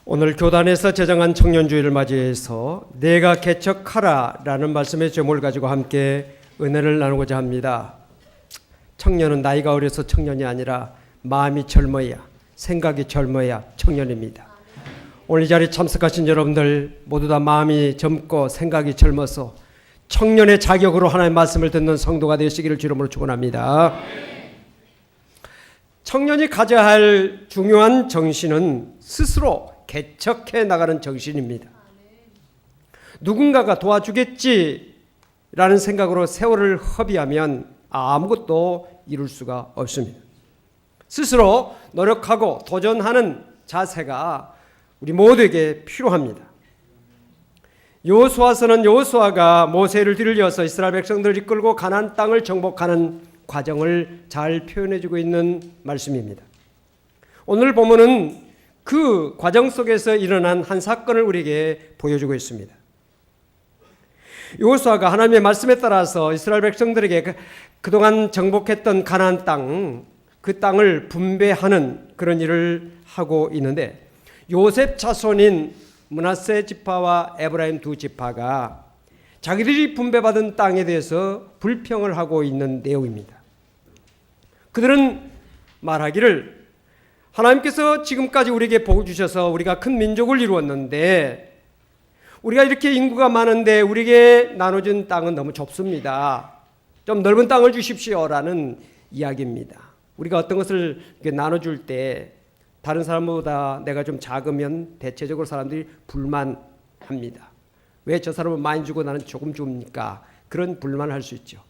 오늘 교단에서 제정한 청년주의를 맞이해서 내가 개척하라라는 말씀의 제목을 가지고 함께 은혜를 나누고자 합니다. 청년은 나이가 어려서 청년이 아니라 마음이 젊어야, 생각이 젊어야 청년입니다. 오늘 이 자리에 참석하신 여러분들 모두 다 마음이 젊고 생각이 젊어서 청년의 자격으로 하나님의 말씀을 듣는 성도가 되시기를 주름으로 축원합니다. 청년이 가져야 할 중요한 정신은 스스로 개척해 나가는 정신입니다. 누군가가 도와주겠지라는 생각으로 세월을 허비하면 아무것도 이룰 수가 없습니다. 스스로 노력하고 도전하는 자세가 우리 모두에게 필요합니다. 여호수아서는 여호수아가 모세를 뒤를 이어서 이스라엘 백성들을 이끌고 가나안 땅을 정복하는 과정을 잘 표현해주고 있는 말씀입니다. 오늘 본문은 그 과정 속에서 일어난 한 사건을 우리에게 보여주고 있습니다. 여호수아가 하나님의 말씀에 따라서 이스라엘 백성들에게 그동안 정복했던 가나안 땅, 그 땅을 분배하는 그런 일을 하고 있는데 요셉 자손인 므낫세 지파와 에브라임 두 지파가 자기들이 분배받은 땅에 대해서 불평을 하고 있는 내용입니다. 그들은 말하기를 하나님께서 지금까지 우리에게 복을 주셔서 우리가 큰 민족을 이루었는데 우리가 이렇게 인구가 많은데 우리에게 나눠준 땅은 너무 좁습니다. 좀 넓은 땅을 주십시오라는 이야기입니다. 우리가 어떤 것을 나눠줄 때 다른 사람보다 내가 좀 작으면 대체적으로 사람들이 불만합니다. 왜 저 사람은 많이 주고 나는 조금 줍니까? 그런 불만을 할 수 있죠.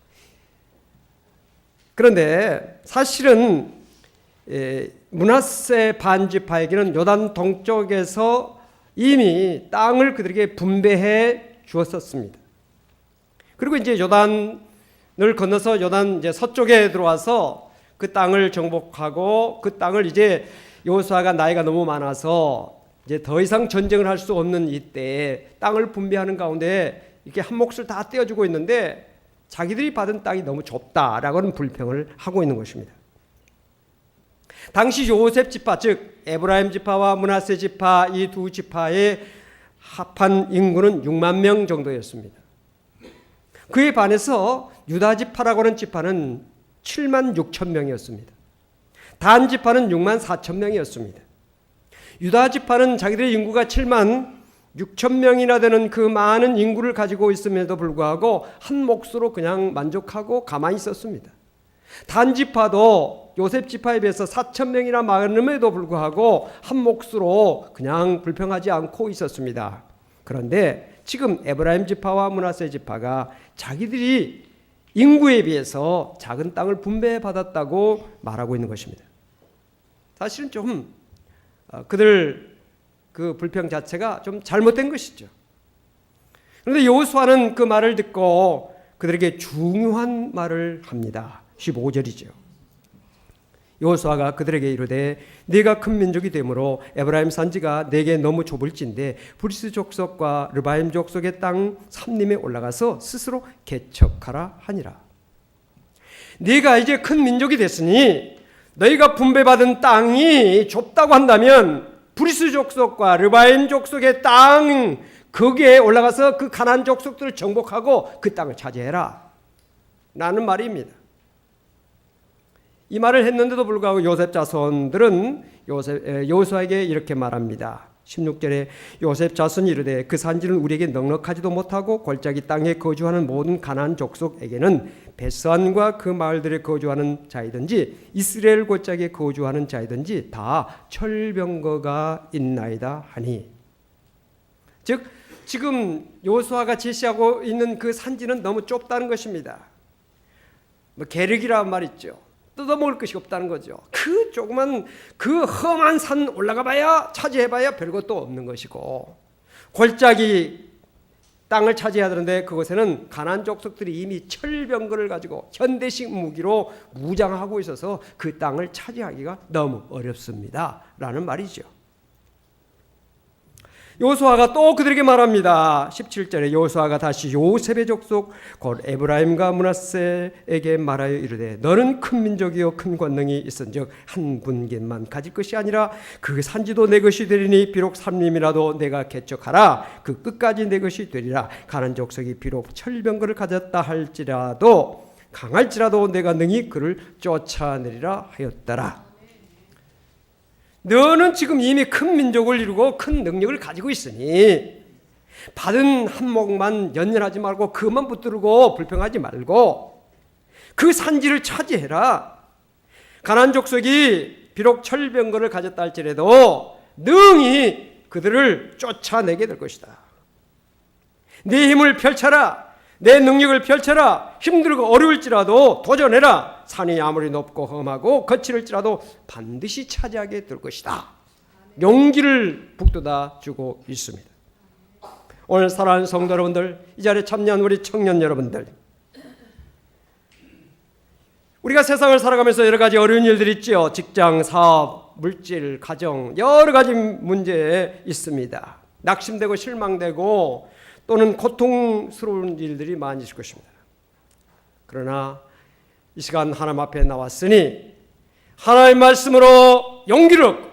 그런데 사실은 므낫세 반지파에게는 요단 동쪽에서 이미 땅을 그들에게 분배해 주었었습니다. 그리고 이제 요단을 건너서 요단 이제 서쪽에 들어와서 그 땅을 정복하고 그 땅을 이제 여호수아가 나이가 너무 많아서 이제 더 이상 전쟁을 할 수 없는 이때 땅을 분배하는 가운데 이렇게 한 몫을 다 떼어주고 있는데 자기들이 받은 땅이 너무 좁다라고는 불평을 하고 있는 것입니다. 당시 요셉 지파 즉 에브라임 지파와 므낫세 지파 이 두 지파의 합한 인구는 6만 명 정도였습니다. 그에 반해서 유다 지파라고 하는 지파는 7만 6천 명이었습니다. 단 지파는 6만 4천 명이었습니다. 유다 지파는 자기들의 인구가 7만 6천 명이나 되는 그 많은 인구를 가지고 있음에도 불구하고 한 몫으로 그냥 만족하고 가만히 있었습니다. 단 지파도 요셉 지파에 비해서 4천 명이나 많음에도 불구하고 한 몫으로 그냥 불평하지 않고 있었습니다. 그런데 지금 에브라임 지파와 므낫세 지파가 자기들이 인구에 비해서 작은 땅을 분배받았다고 말하고 있는 것입니다. 사실은 좀 그들 그 불평 자체가 좀 잘못된 것이죠. 그런데 여호수아는 그 말을 듣고 그들에게 중요한 말을 합니다. 15절이죠. 여호수아가 그들에게 이르되 네가 큰 민족이 되므로 에브라임 산지가 네게 너무 좁을진데 브리스 족속과 르바임 족속의 땅 삼림에 올라가서 스스로 개척하라 하니라. 네가 이제 큰 민족이 됐으니 너희가 분배받은 땅이 좁다고 한다면 브리스 족속과 르바임 족속의 땅 거기에 올라가서 그 가나안 족속들을 정복하고 그 땅을 차지해라 라는 말입니다. 이 말을 했는데도 불구하고 요셉 자손들은 여호수아에게 이렇게 말합니다. 16절에 요셉 자손이 이르되 그 산지는 우리에게 넉넉하지도 못하고 골짜기 땅에 거주하는 모든 가나안 족속에게는 베스안과 그 마을들에 거주하는 자이든지 이스라엘 골짜기에 거주하는 자이든지 다 철병거가 있나이다 하니. 즉 지금 여호수아가 제시하고 있는 그 산지는 너무 좁다는 것입니다. 계륵이란 말 있죠. 뜯어먹을 것이 없다는 거죠. 그 조그만 그 험한 산 올라가봐야 차지해봐야 별것도 없는 것이고 골짜기 땅을 차지해야 되는데 그곳에는 가나안 족속들이 이미 철병거를 가지고 현대식 무기로 무장하고 있어서 그 땅을 차지하기가 너무 어렵습니다 라는 말이죠. 여호수아가 또 그들에게 말합니다. 17절에 여호수아가 다시 요셉의 족속 곧 에브라임과 므낫세에게 말하여 이르되 너는 큰 민족이요 큰 권능이 있은즉 한 분깃만 가질 것이 아니라 그 산지도 내 것이 되리니 비록 삼림이라도 내가 개척하라 그 끝까지 내 것이 되리라. 가난 족속이 비록 철병거를 가졌다 할지라도 강할지라도 내가 능히 그를 쫓아내리라 하였더라. 너는 지금 이미 큰 민족을 이루고 큰 능력을 가지고 있으니 받은 한몫만 연연하지 말고 그만 붙들고 불평하지 말고 그 산지를 차지해라. 가나안 족속이 비록 철병거를 가졌다 할지라도 능히 그들을 쫓아내게 될 것이다. 네 힘을 펼쳐라. 내 능력을 펼쳐라. 힘들고 어려울지라도 도전해라. 산이 아무리 높고 험하고 거칠을지라도 반드시 차지하게 될 것이다. 용기를 북돋아 주고 있습니다. 오늘 사랑하는 성도 여러분들, 이 자리에 참여한 우리 청년 여러분들, 우리가 세상을 살아가면서 여러 가지 어려운 일들이 있죠. 직장, 사업, 물질, 가정 여러 가지 문제 있습니다. 낙심되고 실망되고 또는 고통스러운 일들이 많이 있을 것입니다. 그러나 이 시간 하나님 앞에 나왔으니 하나님의 말씀으로 용기를 얻고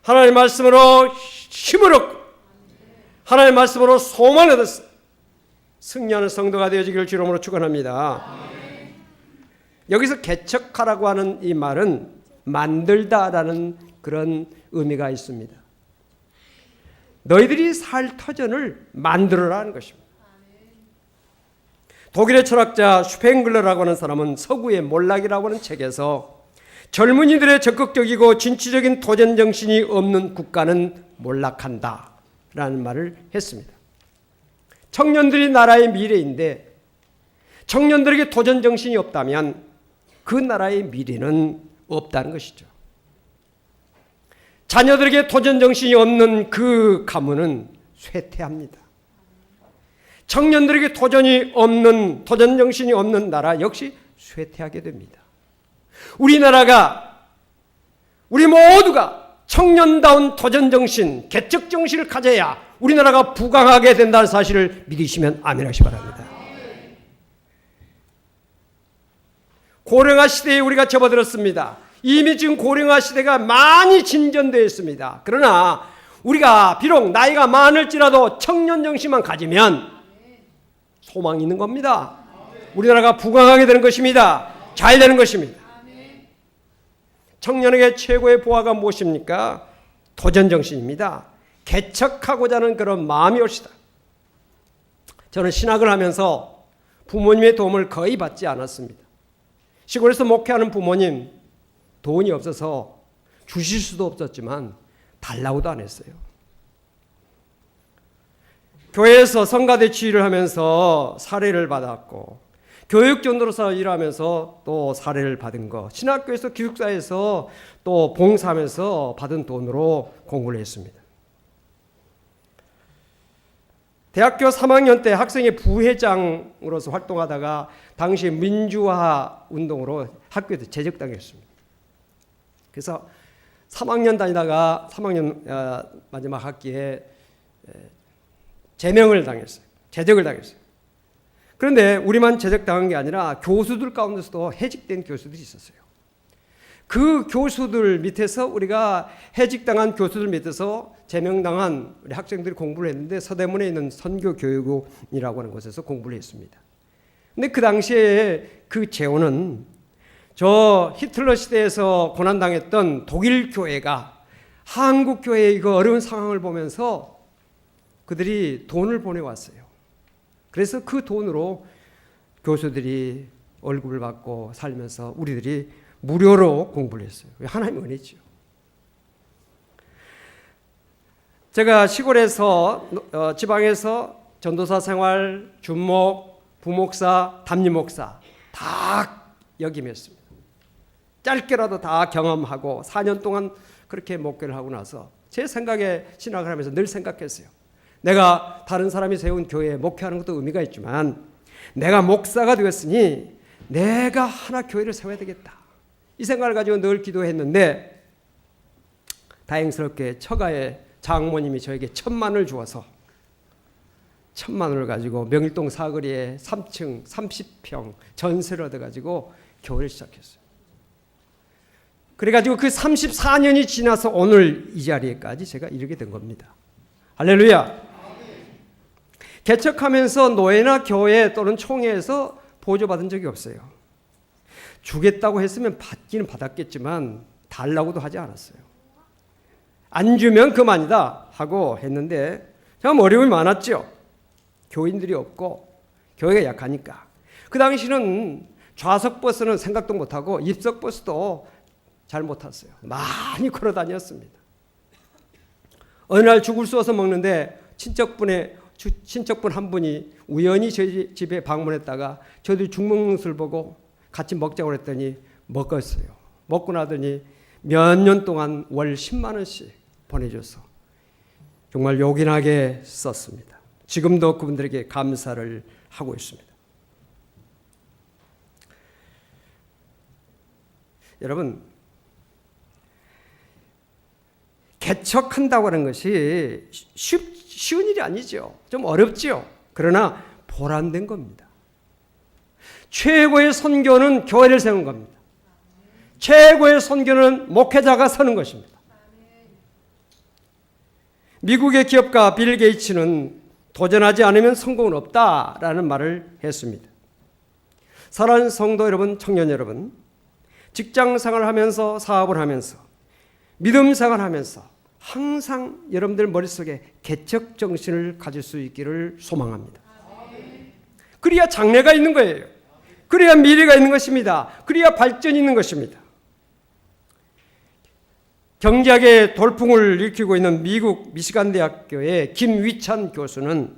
하나님의 말씀으로 힘을 얻고 하나님의 말씀으로 소망을 얻어서 승리하는 성도가 되어지기를 주름으로 축원합니다. 여기서 개척하라고 하는 이 말은 만들다라는 그런 의미가 있습니다. 너희들이 살 터전을 만들어라는 것입니다. 독일의 철학자 슈팽글러라고 하는 사람은 서구의 몰락이라고 하는 책에서 젊은이들의 적극적이고 진취적인 도전 정신이 없는 국가는 몰락한다 라는 말을 했습니다. 청년들이 나라의 미래인데 청년들에게 도전 정신이 없다면 그 나라의 미래는 없다는 것이죠. 자녀들에게 도전 정신이 없는 그 가문은 쇠퇴합니다. 청년들에게 도전 정신이 없는 나라 역시 쇠퇴하게 됩니다. 우리나라가 우리 모두가 청년다운 도전 정신, 개척 정신을 가져야 우리나라가 부강하게 된다는 사실을 믿으시면 아멘 하시기 바랍니다. 고령화 시대에 우리가 접어들었습니다. 이미 지금 고령화 시대가 많이 진전되어 있습니다. 그러나 우리가 비록 나이가 많을지라도 청년 정신만 가지면 소망이 있는 겁니다. 우리나라가 부강하게 되는 것입니다. 잘 되는 것입니다. 청년에게 최고의 보화가 무엇입니까? 도전 정신입니다. 개척하고자 하는 그런 마음이 옳시다. 저는 신학을 하면서 부모님의 도움을 거의 받지 않았습니다. 시골에서 목회하는 부모님 돈이 없어서 주실 수도 없었지만 달라고도 안 했어요. 교회에서 성가대 지휘를 하면서 사례를 받았고 교육전도로서 일하면서 또 사례를 받은 거, 신학교에서 기숙사에서 또 봉사하면서 받은 돈으로 공부를 했습니다. 대학교 3학년 때 학생회 부회장으로서 활동하다가 당시 민주화 운동으로 학교에서 제적당했습니다. 그래서 3학년 다니다가 3학년 마지막 학기에 제명을 당했어요. 제적을 당했어요. 그런데 우리만 제적당한 게 아니라 교수들 가운데서도 해직된 교수들이 있었어요. 그 교수들 밑에서 우리가 해직당한 교수들 밑에서 제명당한 우리 학생들이 공부를 했는데 서대문에 있는 선교교육원이라고 하는 곳에서 공부를 했습니다. 근데 그 당시에 그 재원은 저 히틀러 시대에서 고난당했던 독일 교회가 한국 교회의 이거 어려운 상황을 보면서 그들이 돈을 보내왔어요. 그래서 그 돈으로 교수들이 월급을 받고 살면서 우리들이 무료로 공부를 했어요. 하나님의 은혜죠. 제가 시골에서 지방에서 전도사 생활, 준목, 부목사, 담임목사 다 역임했습니다. 짧게라도 다 경험하고 4년 동안 그렇게 목회를 하고 나서 제 생각에 신학을 하면서 늘 생각했어요. 내가 다른 사람이 세운 교회에 목회하는 것도 의미가 있지만 내가 목사가 되었으니 내가 하나 교회를 세워야 되겠다. 이 생각을 가지고 늘 기도했는데 다행스럽게 처가에 장모님이 저에게 1,000만을 주어서 1,000만을 가지고 명일동 사거리에 3층 30평 전세를 얻어가지고 교회를 시작했어요. 그래가지고 그 34년이 지나서 오늘 이 자리에까지 제가 이르게 된 겁니다. 할렐루야. 개척하면서 노예나 교회 또는 총회에서 보조받은 적이 없어요. 주겠다고 했으면 받기는 받았겠지만 달라고도 하지 않았어요. 안 주면 그만이다 하고 했는데 참 어려움이 많았죠. 교인들이 없고 교회가 약하니까. 그 당시는 좌석버스는 생각도 못하고 입석버스도 잘 못 탔어요. 많이 걸어 다녔습니다. 어느 날 죽을 쏘서 먹는데 친척분 한 분이 우연히 저희 집에 방문했다가 저도 죽 먹는 것을 보고 같이 먹자고 했더니 먹었어요. 먹고 나더니 몇 년 동안 월 10만 원씩 보내줘서 정말 요긴하게 썼습니다. 지금도 그분들에게 감사를 하고 있습니다. 여러분, 개척한다고 하는 것이 쉬운 일이 아니죠. 좀 어렵죠. 그러나 보람된 겁니다. 최고의 선교는 교회를 세우는 겁니다. 최고의 선교는 목회자가 서는 것입니다. 미국의 기업가 빌 게이츠는 도전하지 않으면 성공은 없다라는 말을 했습니다. 사랑하는 성도 여러분, 청년 여러분, 직장 생활하면서 사업을 하면서 믿음 생활하면서 항상 여러분들 머릿속에 개척 정신을 가질 수 있기를 소망합니다. 그래야 장래가 있는 거예요. 그래야 미래가 있는 것입니다. 그래야 발전이 있는 것입니다. 경제학의 돌풍을 일으키고 있는 미국 미시간 대학교의 김위찬 교수는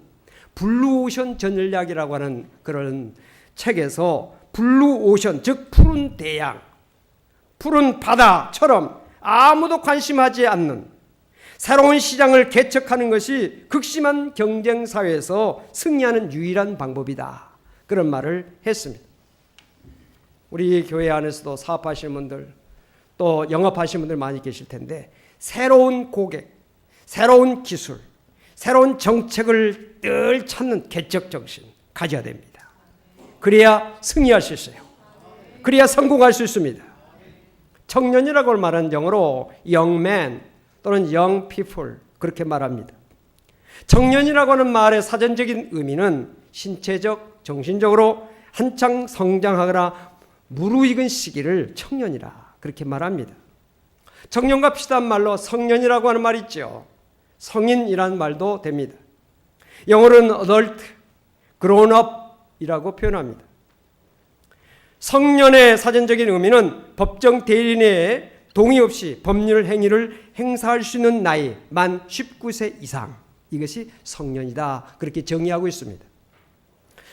블루오션 전략이라고 하는 그런 책에서 블루오션, 즉 푸른 대양, 푸른 바다처럼 아무도 관심하지 않는 새로운 시장을 개척하는 것이 극심한 경쟁 사회에서 승리하는 유일한 방법이다. 그런 말을 했습니다. 우리 교회 안에서도 사업하시는 분들 또 영업하시는 분들 많이 계실 텐데 새로운 고객, 새로운 기술, 새로운 정책을 늘 찾는 개척 정신 가져야 됩니다. 그래야 승리할 수 있어요. 그래야 성공할 수 있습니다. 청년이라고 말하는 영어로 young man 또는 young people 그렇게 말합니다. 청년이라고 하는 말의 사전적인 의미는 신체적, 정신적으로 한창 성장하거나 무르익은 시기를 청년이라 그렇게 말합니다. 청년과 비슷한 말로 성년이라고 하는 말이 있죠. 성인이라는 말도 됩니다. 영어로는 adult, grown up이라고 표현합니다. 성년의 사전적인 의미는 법정 대리인의 동의 없이 법률 행위를 행사할 수 있는 나이 만 19세 이상, 이것이 성년이다 그렇게 정의하고 있습니다.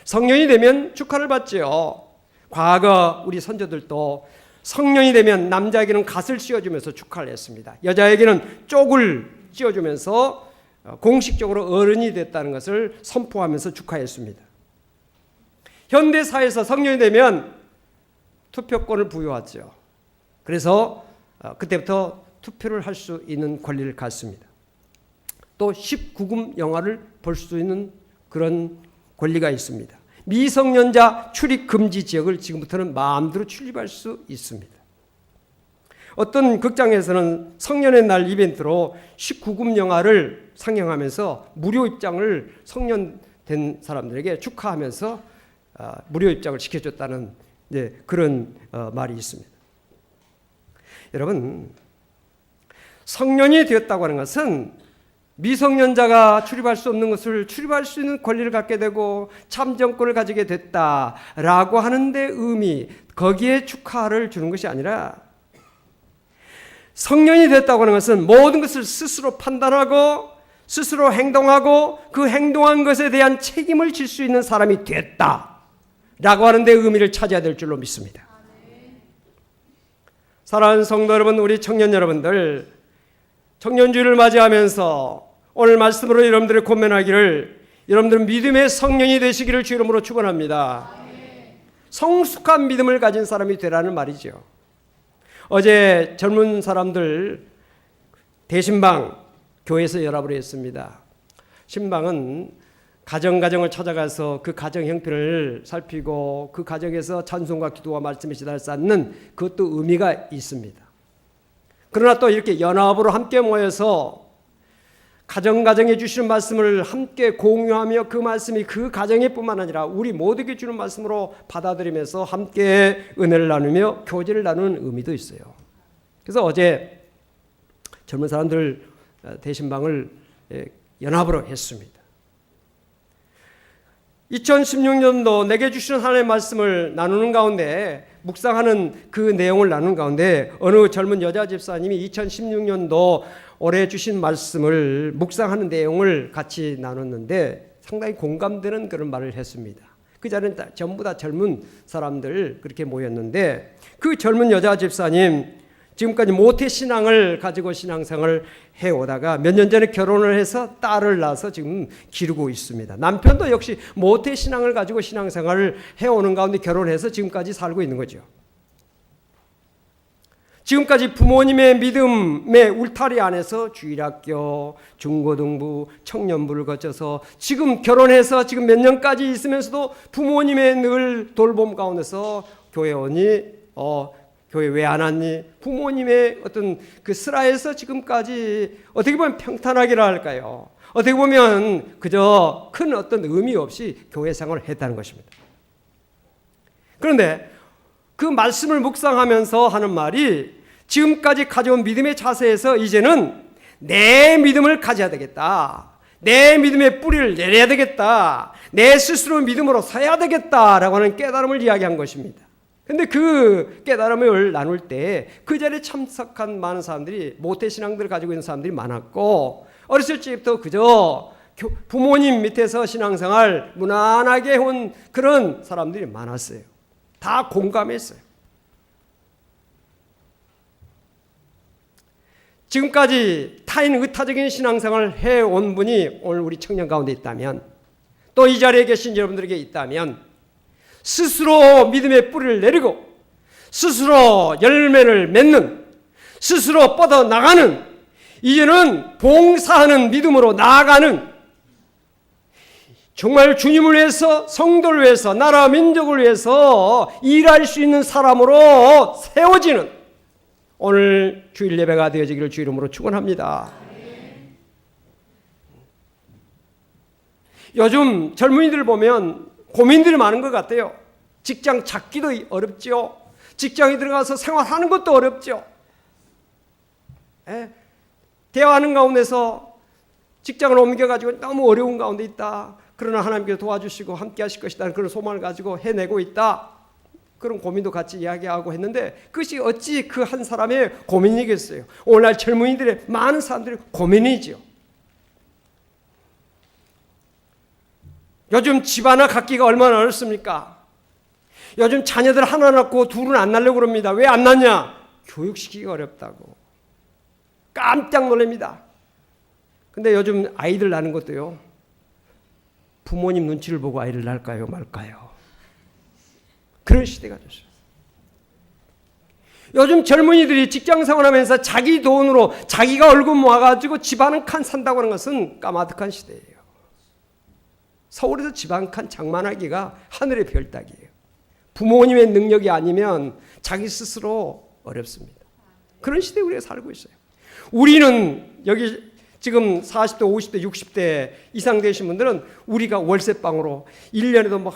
성년이 되면 축하를 받죠. 과거 우리 선조들도 성년이 되면 남자에게는 갓을 씌워주면서 축하를 했습니다. 여자에게는 쪽을 씌워주면서 공식적으로 어른이 됐다는 것을 선포하면서 축하했습니다. 현대사회에서 성년이 되면 투표권을 부여하죠. 그래서 그때부터 투표를 할 수 있는 권리를 갖습니다. 또 19금 영화를 볼 수 있는 그런 권리가 있습니다. 미성년자 출입 금지 지역을 지금부터는 마음대로 출입할 수 있습니다. 어떤 극장에서는 성년의 날 이벤트로 19금 영화를 상영하면서 무료 입장을 성년 된 사람들에게 축하하면서 무료 입장을 시켜줬다는 그런 말이 있습니다. 여러분, 성년이 되었다고 하는 것은 미성년자가 출입할 수 없는 것을 출입할 수 있는 권리를 갖게 되고 참정권을 가지게 됐다라고 하는 데 의미, 거기에 축하를 주는 것이 아니라 성년이 됐다고 하는 것은 모든 것을 스스로 판단하고 스스로 행동하고 그 행동한 것에 대한 책임을 질 수 있는 사람이 됐다라고 하는 데 의미를 찾아야 될 줄로 믿습니다. 사랑하는 성도 여러분, 우리 청년 여러분들, 청년주의를 맞이하면서 오늘 말씀으로 여러분들의 권면하기를 여러분들은 믿음의 성년이 되시기를 주 이름으로 축원합니다. 성숙한 믿음을 가진 사람이 되라는 말이죠. 어제 젊은 사람들 대신방 교회에서 연합을 했습니다. 신방은 가정을 찾아가서 그 가정 형편을 살피고 그 가정에서 찬송과 기도와 말씀의 시달을 쌓는 그것도 의미가 있습니다. 그러나 또 이렇게 연합으로 함께 모여서 가정에 주시는 말씀을 함께 공유하며 그 말씀이 그 가정에 뿐만 아니라 우리 모두에게 주는 말씀으로 받아들이면서 함께 은혜를 나누며 교제를 나누는 의미도 있어요. 그래서 어제 젊은 사람들 대신방을 연합으로 했습니다. 2016년도 내게 주시는 하나님의 말씀을 나누는 가운데 묵상하는 그 내용을 나누는 가운데 어느 젊은 여자 집사님이 2016년도 올해 주신 말씀을 묵상하는 내용을 같이 나눴는데 상당히 공감되는 그런 말을 했습니다. 그 자리는 전부 다 젊은 사람들 그렇게 모였는데 그 젊은 여자 집사님 지금까지 모태신앙을 가지고 신앙생활을 해오다가 몇 년 전에 결혼을 해서 딸을 낳아서 지금 기르고 있습니다. 남편도 역시 모태신앙을 가지고 신앙생활을 해오는 가운데 결혼해서 지금까지 살고 있는 거죠. 지금까지 부모님의 믿음의 울타리 안에서 주일학교, 중고등부, 청년부를 거쳐서 지금 결혼해서 지금 몇 년까지 있으면서도 부모님의 늘 돌봄 가운데서 교회 오니 교회 왜 안 왔니? 부모님의 어떤 그 슬하에서 지금까지 어떻게 보면 평탄하기라 할까요? 어떻게 보면 그저 큰 어떤 의미 없이 교회 생활을 했다는 것입니다. 그런데 그 말씀을 묵상하면서 하는 말이 지금까지 가져온 믿음의 자세에서 이제는 내 믿음을 가져야 되겠다. 내 믿음의 뿌리를 내려야 되겠다. 내 스스로 믿음으로 서야 되겠다라고 하는 깨달음을 이야기한 것입니다. 근데 그 깨달음을 나눌 때 그 자리에 참석한 많은 사람들이 모태신앙들을 가지고 있는 사람들이 많았고 어렸을 적부터 그저 부모님 밑에서 신앙생활 무난하게 해온 그런 사람들이 많았어요. 다 공감했어요. 지금까지 타인 의타적인 신앙생활을 해온 분이 오늘 우리 청년 가운데 있다면 또 이 자리에 계신 여러분들에게 있다면 스스로 믿음의 뿌리를 내리고 스스로 열매를 맺는 스스로 뻗어나가는 이제는 봉사하는 믿음으로 나아가는 정말 주님을 위해서 성도를 위해서 나라 민족을 위해서 일할 수 있는 사람으로 세워지는 오늘 주일 예배가 되어지기를 주 이름으로 축원합니다. 요즘 젊은이들 보면 고민들이 많은 것 같아요. 직장 찾기도 어렵죠. 직장에 들어가서 생활하는 것도 어렵죠. 대화하는 가운데서 직장을 옮겨가지고 너무 어려운 가운데 있다. 그러나 하나님께서 도와주시고 함께 하실 것이라는 그런 소망을 가지고 해내고 있다. 그런 고민도 같이 이야기하고 했는데 그것이 어찌 그 한 사람의 고민이겠어요. 오늘날 젊은이들의 많은 사람들의 고민이죠. 요즘 집 하나 갖기가 얼마나 어렵습니까? 요즘 자녀들 하나 낳고 둘은 안 낳으려고 그럽니다. 왜 안 낳냐? 교육시키기가 어렵다고. 깜짝 놀랍니다. 근데 요즘 아이들 낳는 것도요. 부모님 눈치를 보고 아이를 낳을까요? 말까요? 그런 시대가 됐어요. 요즘 젊은이들이 직장생활하면서 자기 돈으로 자기가 월급 모아가지고 집 한 칸 산다고 하는 것은 까마득한 시대예요. 서울에서 집 한 칸 장만하기가 하늘의 별 따기예요. 부모님의 능력이 아니면 자기 스스로 어렵습니다. 그런 시대에 우리가 살고 있어요. 우리는 여기 지금 40대, 50대, 60대 이상 되신 분들은 우리가 월세방으로 1년에도 뭐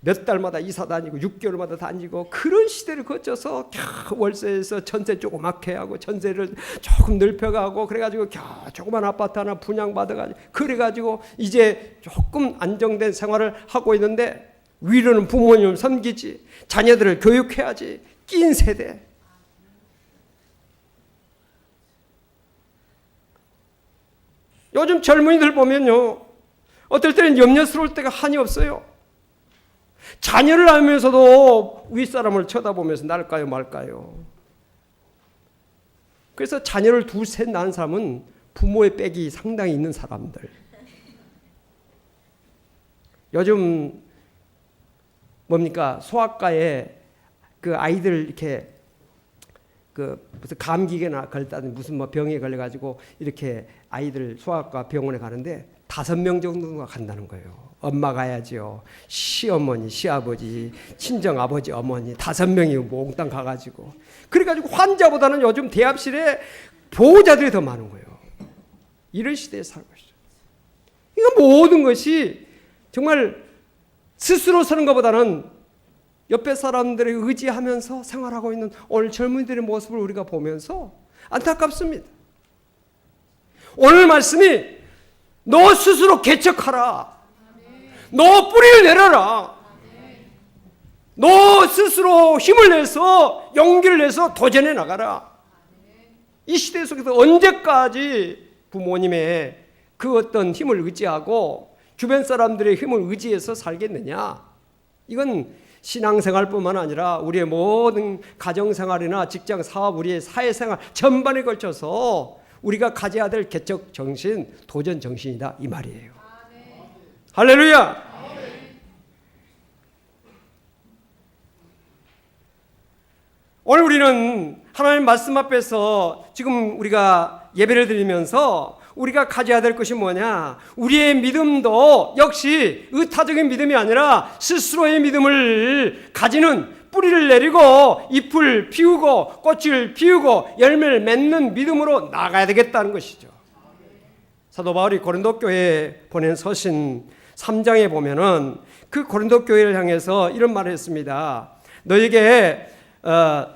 몇 달마다 이사 다니고 6개월마다 다니고 그런 시대를 거쳐서 월세에서 전세 조그맣게 하고 전세를 조금 넓혀가고 그래가지고 조그만 아파트 하나 분양받아가지고 그래가지고 이제 조금 안정된 생활을 하고 있는데 위로는 부모님을 섬기지 자녀들을 교육해야지 낀 세대. 요즘 젊은이들 보면요 어떨 때는 염려스러울 때가 한이 없어요. 자녀를 하면서도 윗사람을 쳐다보면서 날까요 말까요. 그래서 자녀를 둘 셋 낳은 사람은 부모의 빽이 상당히 있는 사람들. 요즘 뭡니까 소아과에 그 아이들 이렇게 무슨 감기나 걸렸다든지 무슨 뭐 병에 걸려가지고 이렇게 아이들 소아과 병원에 가는데 5명 정도가 간다는 거예요. 엄마 가야지요. 시어머니, 시아버지, 친정아버지, 어머니 5명이 몽땅 가가지고. 그래가지고 환자보다는 요즘 대합실에 보호자들이 더 많은 거예요. 이런 시대에 살고 있어요. 이거 모든 것이 정말 스스로 사는 것보다는 옆에 사람들을 의지하면서 생활하고 있는 오늘 젊은이들의 모습을 우리가 보면서 안타깝습니다. 오늘 말씀이 너 스스로 개척하라. 너 뿌리를 내려라. 너 스스로 힘을 내서 용기를 내서 도전해 나가라. 이 시대 속에서 언제까지 부모님의 그 어떤 힘을 의지하고 주변 사람들의 힘을 의지해서 살겠느냐. 이건 신앙생활뿐만 아니라 우리의 모든 가정생활이나 직장, 사업, 우리의 사회생활 전반에 걸쳐서 우리가 가져야 될 개척 정신, 도전 정신이다 이 말이에요. 할렐루야. 오늘 우리는 하나님 말씀 앞에서 지금 우리가 예배를 드리면서 우리가 가져야 될 것이 뭐냐? 우리의 믿음도 역시 의타적인 믿음이 아니라 스스로의 믿음을 가지는, 뿌리를 내리고 잎을 피우고 꽃을 피우고 열매를 맺는 믿음으로 나가야 되겠다는 것이죠. 사도 바울이 고린도 교회에 보낸 서신 3장에 보면은 그 고린도 교회를 향해서 이런 말을 했습니다. 너에게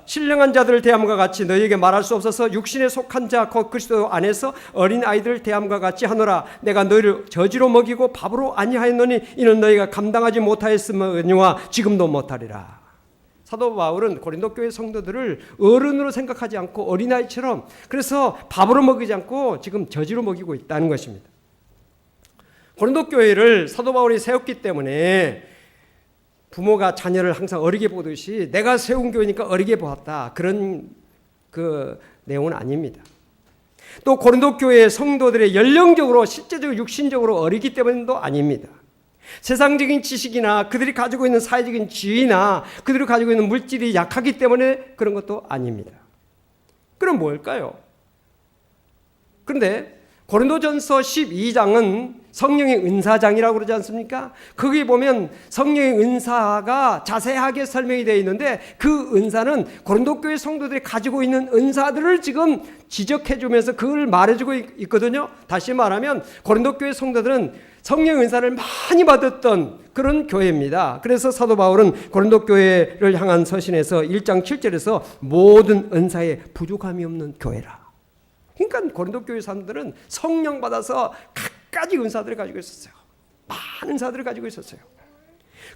신령한 자들을 대함과 같이 너희에게 말할 수 없어서 육신에 속한 자 곧 그리스도 안에서 어린 아이들을 대함과 같이 하노라. 내가 너희를 저지로 먹이고 밥으로 아니하였노니 이는 너희가 감당하지 못하였으므니와 지금도 못하리라. 사도 바울은 고린도 교회 성도들을 어른으로 생각하지 않고 어린아이처럼, 그래서 밥으로 먹이지 않고 지금 저지로 먹이고 있다는 것입니다. 고린도 교회를 사도 바울이 세웠기 때문에 부모가 자녀를 항상 어리게 보듯이 내가 세운 교회니까 어리게 보았다, 그런 그 내용은 아닙니다. 또 고린도 교회의 성도들의 연령적으로 실제적으로 육신적으로 어리기 때문도 아닙니다. 세상적인 지식이나 그들이 가지고 있는 사회적인 지위나 그들이 가지고 있는 물질이 약하기 때문에 그런 것도 아닙니다. 그럼 뭘까요? 그런데 고린도전서 12장은 성령의 은사장이라고 그러지 않습니까? 거기 보면 성령의 은사가 자세하게 설명이 되어 있는데 그 은사는 고린도 교회 성도들이 가지고 있는 은사들을 지금 지적해 주면서 그걸 말해주고 있거든요. 다시 말하면 고린도 교회 성도들은 성령의 은사를 많이 받았던 그런 교회입니다. 그래서 사도 바울은 고린도 교회를 향한 서신에서 1장 7절에서 모든 은사에 부족함이 없는 교회라. 그러니까 고린도 교회 사람들은 성령 받아서 각가지 은사들을 가지고 있었어요. 많은 은사들을 가지고 있었어요.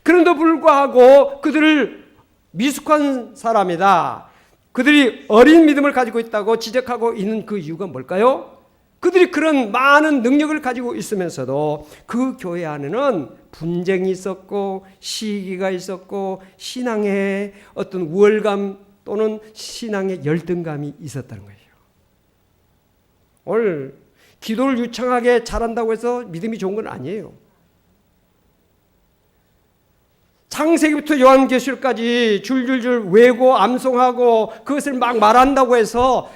그런데도 불구하고 그들을 미숙한 사람이다, 그들이 어린 믿음을 가지고 있다고 지적하고 있는 그 이유가 뭘까요? 그들이 그런 많은 능력을 가지고 있으면서도 그 교회 안에는 분쟁이 있었고 시기가 있었고 신앙의 어떤 우월감 또는 신앙의 열등감이 있었다는 거예요. 오늘 기도를 유창하게 잘한다고 해서 믿음이 좋은 건 아니에요. 창세기부터 요한계시록까지 줄줄줄 외고 암송하고 그것을 막 말한다고 해서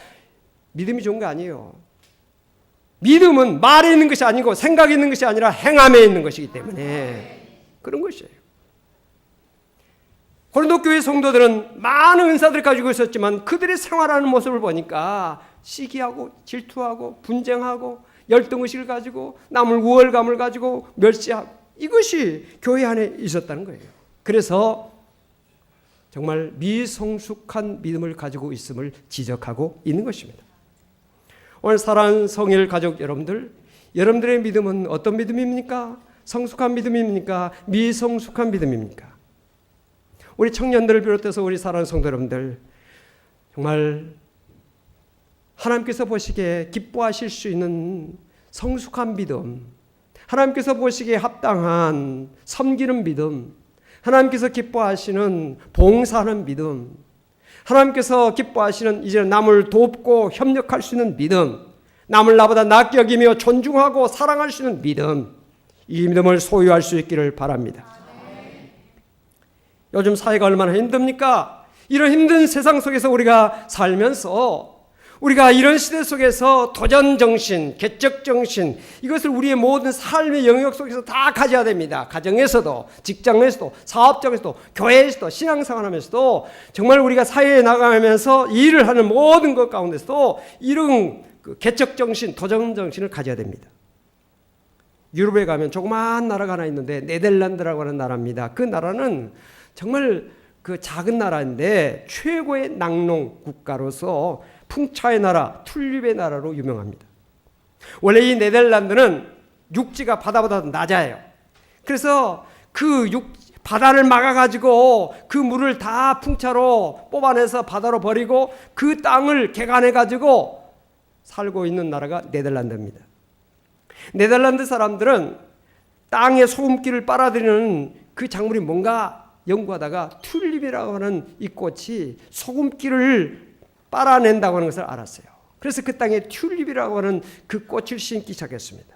믿음이 좋은 거 아니에요. 믿음은 말에 있는 것이 아니고 생각에 있는 것이 아니라 행함에 있는 것이기 때문에 그런 것이에요. 고린도 교회 성도들은 많은 은사들을 가지고 있었지만 그들의 생활하는 모습을 보니까 시기하고 질투하고 분쟁하고 열등의식을 가지고 남을 우월감을 가지고 멸시하고 이것이 교회 안에 있었다는 거예요. 그래서 정말 미성숙한 믿음을 가지고 있음을 지적하고 있는 것입니다. 오늘 사랑하는 성일 가족 여러분들, 여러분들의 믿음은 어떤 믿음입니까? 성숙한 믿음입니까? 미성숙한 믿음입니까? 우리 청년들을 비롯해서 우리 사랑하는 성도 여러분들, 정말 하나님께서 보시기에 기뻐하실 수 있는 성숙한 믿음, 하나님께서 보시기에 합당한 섬기는 믿음, 하나님께서 기뻐하시는 봉사하는 믿음, 하나님께서 기뻐하시는 이제 남을 돕고 협력할 수 있는 믿음, 남을 나보다 낫게 여기며 존중하고 사랑할 수 있는 믿음, 이 믿음을 소유할 수 있기를 바랍니다. 요즘 사회가 얼마나 힘듭니까? 이런 힘든 세상 속에서 우리가 살면서 우리가 이런 시대 속에서 도전정신, 개척정신, 이것을 우리의 모든 삶의 영역 속에서 다 가져야 됩니다. 가정에서도, 직장에서도, 사업장에서도, 교회에서도, 신앙생활하면서도, 정말 우리가 사회에 나가면서 일을 하는 모든 것 가운데서도 이런 개척정신, 도전정신을 가져야 됩니다. 유럽에 가면 조그마한 나라가 하나 있는데 네덜란드라고 하는 나라입니다. 그 나라는 정말 그 작은 나라인데 최고의 낙농 국가로서 풍차의 나라, 튤립의 나라로 유명합니다. 원래 이 네덜란드는 육지가 바다보다 낮아요. 그래서 그 바다를 막아가지고 그 물을 다 풍차로 뽑아내서 바다로 버리고 그 땅을 개간해가지고 살고 있는 나라가 네덜란드입니다. 네덜란드 사람들은 땅에 소금기를 빨아들이는 그 작물이 뭔가 연구하다가 튤립이라고 하는 이 꽃이 소금기를 빨아낸다고 하는 것을 알았어요. 그래서 그 땅에 튤립이라고 하는 그 꽃을 심기 시작했습니다.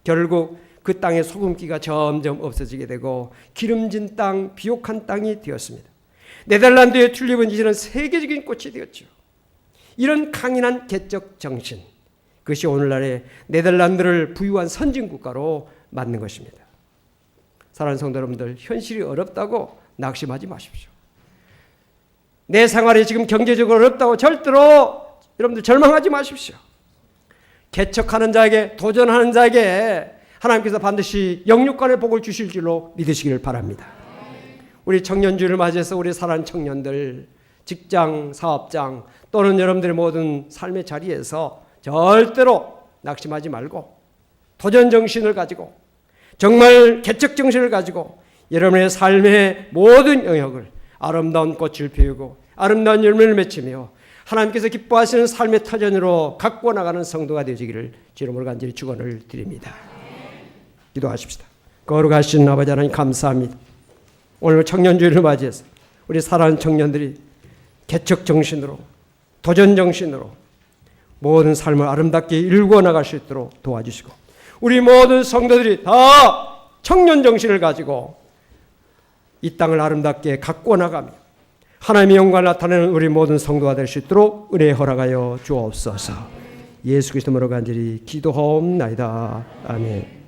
결국 그 땅의 소금기가 점점 없어지게 되고 기름진 땅, 비옥한 땅이 되었습니다. 네덜란드의 튤립은 이제는 세계적인 꽃이 되었죠. 이런 강인한 개척 정신, 그것이 오늘날의 네덜란드를 부유한 선진국가로 만든 것입니다. 사랑하는 성도 여러분들, 현실이 어렵다고 낙심하지 마십시오. 내 생활이 지금 경제적으로 어렵다고 절대로 여러분들 절망하지 마십시오. 개척하는 자에게, 도전하는 자에게 하나님께서 반드시 영육간의 복을 주실 줄로 믿으시기를 바랍니다. 우리 청년주의를 맞이해서 우리 사랑하는 청년들, 직장, 사업장 또는 여러분들의 모든 삶의 자리에서 절대로 낙심하지 말고 도전정신을 가지고 정말 개척정신을 가지고 여러분의 삶의 모든 영역을 아름다운 꽃을 피우고 아름다운 열매를 맺히며 하나님께서 기뻐하시는 삶의 터전으로 갖고 나가는 성도가 되시기를 주님으로 간절히 축원을 드립니다. 기도하십시다. 거룩하신 아버지 하나님 감사합니다. 오늘 청년주의를 맞이해서 우리 사랑하는 청년들이 개척정신으로 도전정신으로 모든 삶을 아름답게 일구어 나갈 수 있도록 도와주시고 우리 모든 성도들이 다 청년정신을 가지고 이 땅을 아름답게 가꾸어 나가며 하나님의 영광을 나타내는 우리 모든 성도가 될 수 있도록 은혜 허락하여 주옵소서. 예수 그리스도로 간절히 기도하옵나이다. 아멘.